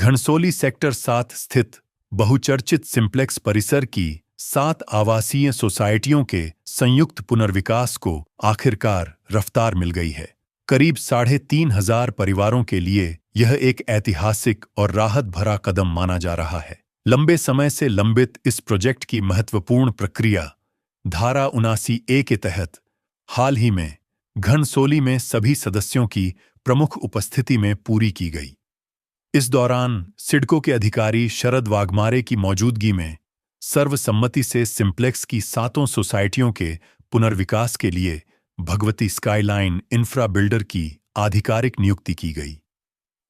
Ghansoli sector 7 स्थित बहुचर्चित simplex परिसर की 7 आवासीय सोसाइटियों के संयुक्त पुनर्विकास को आखिरकार रफ्तार मिल गई है। करीब 3,500 परिवारों के लिए यह एक ऐतिहासिक और राहत भरा कदम माना जा रहा है। लंबे समय से लंबित इस प्रोजेक्ट की महत्वपूर्ण प्रक्रिया धारा 79A के तहत हाल ही में घनसोली में सभी सदस्यों की प्रमुख उपस्थिति में पूरी की गई। इस दौरान सिडको के अधिकारी शरद वाघमारे की मौजूदगी में सर्वसम्मति से सिंप्लेक्स की 7 सोसाइटियों के पुनर्विकास के लिए भगवती स्काईलाइन इंफ्रा बिल्डर की आधिकारिक नियुक्ति की गई।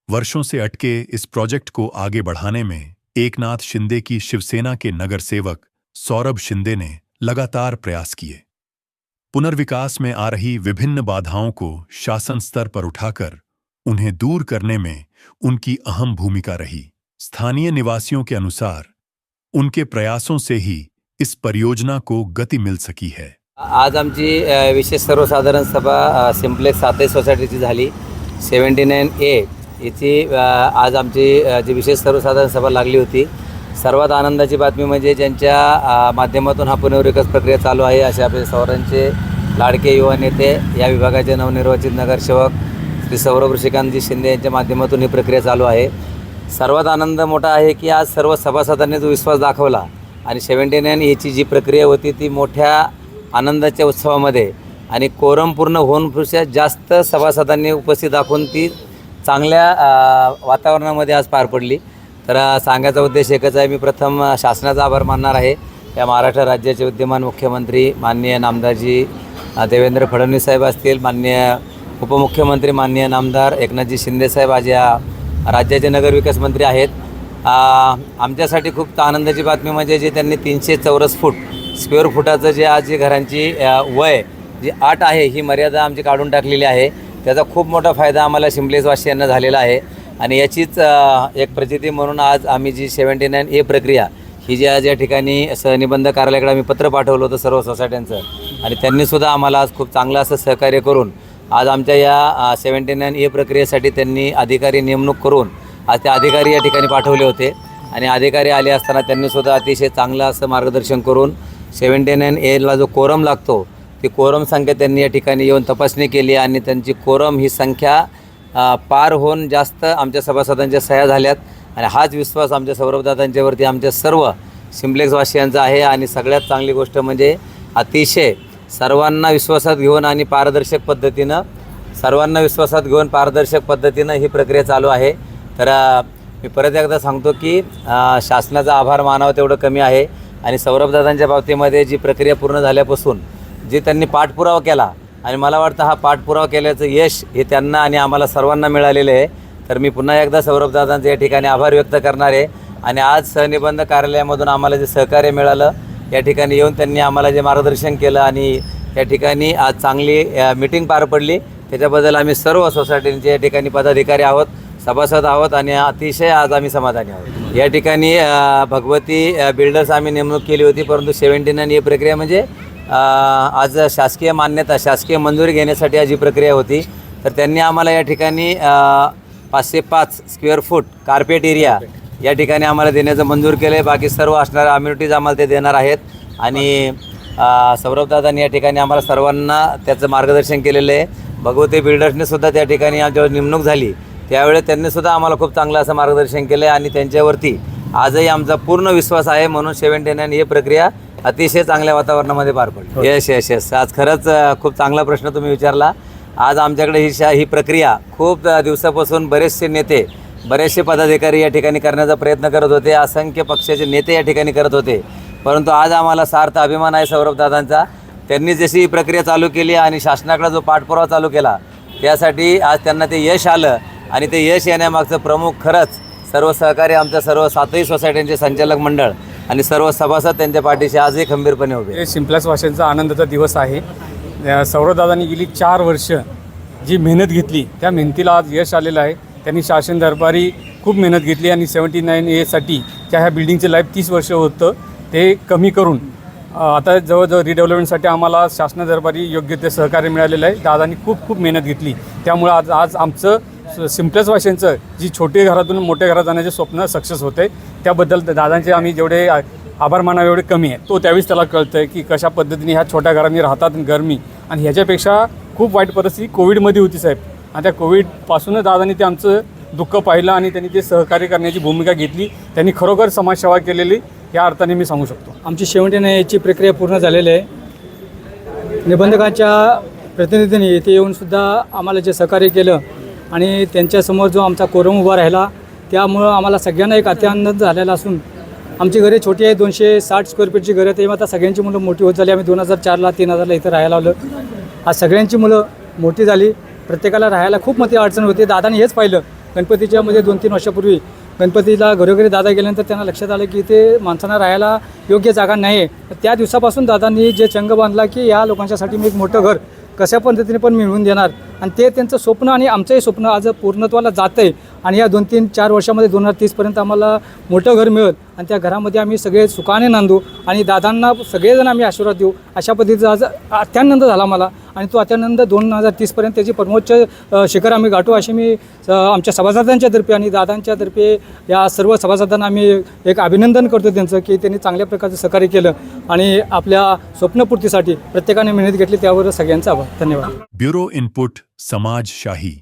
वर्षों से अटके इस प्रोजेक्ट को आगे बढ़ाने में एकनाथ शिंदे की शिवसेना के नगर सेवक सौरभ शिंदे ने लगातार प्रयास किए। पुनर्विकास में आ रही विभिन्न बाधाओं को शासन स्तर पर उठाकर उन्हें दूर करने में उनकी अहम भूमिका रही। स्थानीय निवासियों के अनुसार उनके प्रयासों से ही इस परियोजना को गति मिल सकी है। आज आमची विशेष सर्वसाधारण सभा सिंप्लेक्स 7 सोसायटीची झाली। 79A याची आज आमची जी विशेष सर्वसाधारण सभा लागली होती। सर्वात आनंदाची बातमी म्हणजे ज्यांच्या माध्यमातून हा पुनर्विकास प्रक्रिया चालू आहे असे आपले सौरांचे लाडके युवा नेते, या विभागाचे नवनिर्वाचित नगरसेवक श्री सौरभ ऋषिकांतजी शिंदे यांच्या माध्यमातून ही प्रक्रिया चालू आहे। सर्वात आनंद मोठा आहे की आज सर्व सभासदांनी जो विश्वास दाखवला आणि 79A जी प्रक्रिया होती ती मोठ्या आनंदाच्या उत्सवामध्ये आणि कोरम पूर्ण होऊनपेक्षा जास्त सभासदांनी उपस्थित दाखवून ती चांगल्या वातावरणामध्ये आज पार पडली। तर सांगायचा उद्देश एकच आहे, मी प्रथम शासनाचा आभार मानणार आहे। या महाराष्ट्र राज्याचे विद्यमान मुख्यमंत्री माननीय नामदारजी देवेंद्र फडणवीस साहेब असतील, माननीय उपमुख्यमंत्री माननीय नामदार एकनाथजी शिंदे साहेब आज या राज्याचे नगरविकास मंत्री आहेत। आमच्यासाठी खूप आनंदाची बातमी म्हणजे जे त्यांनी 300 चौरस फूट स्क्वेअर फुटाचं जे आज जे घरांची वय जी 8 आहे ही मर्यादा आमची काढून टाकलेली आहे। त्याचा खूप मोठा फायदा आम्हाला सिंप्लेक्सवासियांना झालेला आहे आणि याचीच एक प्रचिती म्हणून आज आम्ही जी 79A प्रक्रिया ही जी आज या ठिकाणी सहनिबंध कार्यालयाकडे आम्ही पत्र पाठवलं होतं सर्व सोसायट्यांचं आणि त्यांनीसुद्धा आम्हाला आज खूप चांगलं असं सहकार्य करून आज आमच्या या 79A प्रक्रियेसाठी त्यांनी अधिकारी नेमणूक करून आज ते अधिकारी या ठिकाणी पाठवले होते आणि अधिकारी आले असताना त्यांनीसुद्धा अतिशय चांगलं असं मार्गदर्शन करून 79Aला जो कोरम लागतो ती कोरम संख्या त्यांनी या ठिकाणी येऊन तपासणी केली आणि त्यांची कोरम ही संख्या पार होऊन जास्त आमच्या सभासदांच्या सह्या झाल्यात आणि हाच विश्वास आमच्या सौरभदादांच्यावरती आमच्या सर्व सिंप्लेक्सवासियांचा आहे। आणि सगळ्यात चांगली गोष्ट म्हणजे अतिशय सर्वांना विश्वासात घेऊन आणि पारदर्शक पद्धतीनं ही प्रक्रिया चालू आहे। तर मी परत एकदा सांगतो की शासनाचा आभार मानावा तेवढं कमी आहे आणि सौरभदादांच्या बाबतीमध्ये जी प्रक्रिया पूर्ण झाल्यापासून जे त्यांनी पाठपुरावा केला आणि मला वाटतं हा पाठपुरावा केल्याचं यश हे त्यांना आणि आम्हाला सर्वांना मिळालेलं आहे। तर मी पुन्हा एकदा सौरभदादांचे या ठिकाणी आभार व्यक्त करणार आहे आणि आज सहनिबंध कार्यालयामधून आम्हाला जे सहकार्य मिळालं, या ठिकाणी येऊन त्यांनी आम्हाला जे मार्गदर्शन केलं आणि या ठिकाणी आज चांगली मीटिंग पार पडली, त्याच्याबद्दल आम्ही सर्व सोसायटींचे या ठिकाणी पदाधिकारी आहोत, सभासद आहोत आणि अतिशय आज आम्ही समाधानी आहोत। या ठिकाणी भगवती बिल्डर्स आम्ही नेमणूक केली होती, परंतु 79A प्रक्रिया म्हणजे आज शासकीय मान्यता शासकीय मंजुरी घेण्यासाठी आज ही प्रक्रिया होती। तर त्यांनी आम्हाला या ठिकाणी 505 स्क्वेअर फूट कार्पेट एरिया या ठिकाणी आम्हाला देण्याचं मंजूर केलं आहे। बाकी सर्व असणाऱ्या अम्युनिटीज आम्हाला ते देणार आहेत आणि सौरभदादांनी या ठिकाणी आम्हाला सर्वांना त्याचं मार्गदर्शन केलेलं आहे। भगवती बिल्डर्सने सुद्धा त्या ठिकाणी जेव्हा नेमणूक झाली त्यावेळेस त्यांनीसुद्धा आम्हाला खूप चांगलं असं मार्गदर्शन केलं आहे आणि त्यांच्यावरती आजही आमचा पूर्ण विश्वास आहे, म्हणून 79A प्रक्रिया अतिशय चांगल्या वातावरणामध्ये पार पडली। यस आज खरंच खूप चांगला प्रश्न तुम्ही विचारला। आज आमच्याकडे ही प्रक्रिया खूप दिवसापासून बरेचसे नेते बरेचसे पदाधिकारी या ठिकाणी करण्याचा प्रयत्न करत होते, असंख्य पक्षाचे नेते या ठिकाणी करत होते, परंतु आज आम्हाला सार्थ अभिमान आहे सौरभदादांचा। त्यांनी जशी ही प्रक्रिया चालू केली आणि शासनाकडे जो पाठपुरावा चालू केला त्यासाठी आज त्यांना ते यश आलं आणि ते यश येण्यामागचं प्रमुख खरंच सर्व सहकारी आमच्या सर्व 7 सोसायट्यांचे संचालक मंडळ आणि सर्व सभासद त्यांच्या पाठीशी आजही खंबीरपणे उभे। हे सिंप्लेक्सवासियांचा आनंदाचा दिवस आहे। सौरभदादांनी गेली 4 वर्ष जी मेहनत घेतली त्या मेहनतीला आज यश आलेलं आहे। त्यांनी शासन दरबारी खूप मेहनत घेतली आणि 79A त्या ह्या बिल्डिंगचं लाईफ 30 वर्ष होतं ते कमी करून आता जवळजवळ रिडेव्हलपमेंटसाठी आम्हाला शासन दरबारी योग्य ते सहकार्य मिळालेलं आहे। दादांनी खूप मेहनत घेतली, त्यामुळे आज आमचं सिम्प्लेक्स वाशियांचं जी छोटी घरातून मोठ्या घरात जाण्याचे स्वप्न सक्सेस होते, त्याबद्दल दादांचे आम्ही जेवढे आभार मानावे एवढे कमी आहे. तो त्यावेळेस त्याला कळतं आहे की कशा पद्धतीने ह्या छोट्या घरांनी राहतात, गरमी आणि ह्याच्यापेक्षा खूप वाईट परिस्थिती कोविडमध्ये होती साहेब. आणि त्या कोविडपासूनच दादांनी ते आमचं दुःख पाहिलं आणि त्यांनी ते सहकार्य करण्याची भूमिका घेतली. त्यांनी खरोखर समाजसेवा केलेली या अर्थाने मी सांगू शकतो. आमची 79A प्रक्रिया पूर्ण झालेली आहे. निबंधकाच्या प्रतिनिधींनी इथे येऊनसुद्धा आम्हाला जे सहकार्य केलं आणि त्यांच्यासमोर जो आमचा कोरम उभा राहिला, त्यामुळं आम्हाला सगळ्यांना एक अत्यानंद झालेला असून आमची घरे छोटी आहे, 260 स्क्वेअर फीटची घरं. ते आता सगळ्यांची मुलं मोठी होत झाली. आम्ही 2004ला 3000ला इथं राहायला आलो. आज सगळ्यांची मुलं मोठी झाली. प्रत्येकाला राहायला खूप मोठी अडचण होती. दादाने हेच पाहिलं गणपतीच्या मध्ये 2-3 वर्षापूर्वी गणपतीला घरोघरी दादा गेल्यानंतर त्यांना लक्षात आलं की इथे माणसांना राहायला योग्य जागा नाही आहे. त्या दिवसापासून दादांनी जे चंग बांधला की या लोकांच्यासाठी मी एक मोठं घर कशा पद्धतीने पण मिळवून देणार, आणि ते त्यांचं स्वप्न आणि आमचंही स्वप्न आज पूर्णत्वाला जातं आहे. आणि या 2-3-4 वर्षामध्ये 2030पर्यंत आम्हाला मोठं घर मिळेल आणि त्या घरामध्ये आम्ही सगळे सुखाने नांदू आणि दादांना सगळेजण आम्ही आशीर्वाद देऊ. अशा पद्धतीचा आज अत्यानंद झाला मला आणि तो अत्यानंद 2030पर्यंत त्याची परमोच्च शिखर आम्ही गाठू अशी मी आमच्या सभासदांच्यातर्फे आणि दादांच्यातर्फे या सर्व सभासदांना आम्ही एक अभिनंदन करतो त्यांचं की त्यांनी चांगल्या प्रकारचं सहकार्य केलं आणि आपल्या स्वप्नपूर्तीसाठी प्रत्येकाने मेहनत घेतली. त्यावर सगळ्यांचा आभार. धन्यवाद. Bureau input समाजशाही.